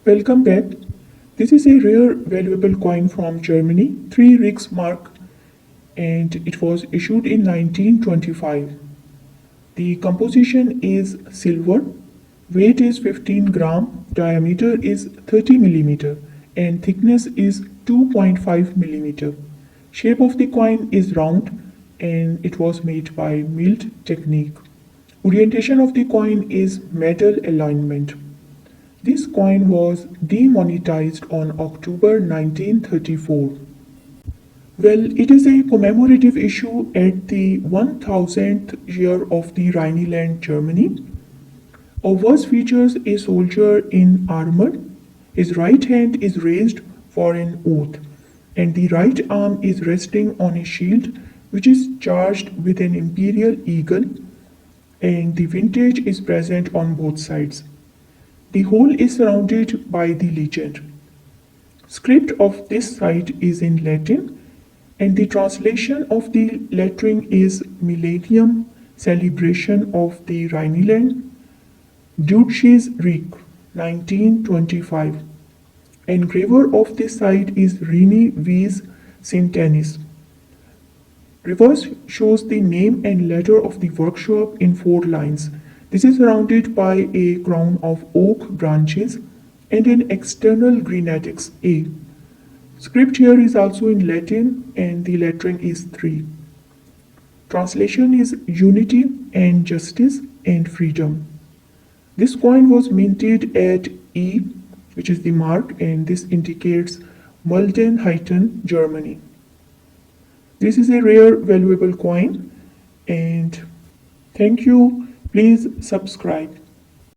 Welcome back. This is a rare valuable coin from Germany, 3 Reichsmark, and it was issued in 1925. The composition is silver, weight is 15 gram, diameter is 30 millimeter, and thickness is 2.5 millimeter. Shape of the coin is round and it was made by milled technique. Orientation of the coin is metal alignment. This coin was demonetized on October 1934. Well, it is a commemorative issue at the 1000th year of the Rhineland, Germany. Obverse features a soldier in armor. His right hand is raised for an oath, and the right arm is resting on a shield which is charged with an imperial eagle, and the vintage is present on both sides. The whole is surrounded by the legend. Script of this site is in Latin, and the translation of the lettering is Millennium Celebration of the Rhineland, Deutsches Reich, 1925. Engraver of this site is Rini Wies Sintenis. Reverse shows the name and letter of the workshop in 4 lines. This is surrounded by a crown of oak branches and an external grenadix A. Script here is also in Latin and the lettering is 3. Translation is Unity and Justice and Freedom. This coin was minted at E, which is the mark, and this indicates Muldenhutten, Germany. This is a rare valuable coin, and thank you. Please subscribe.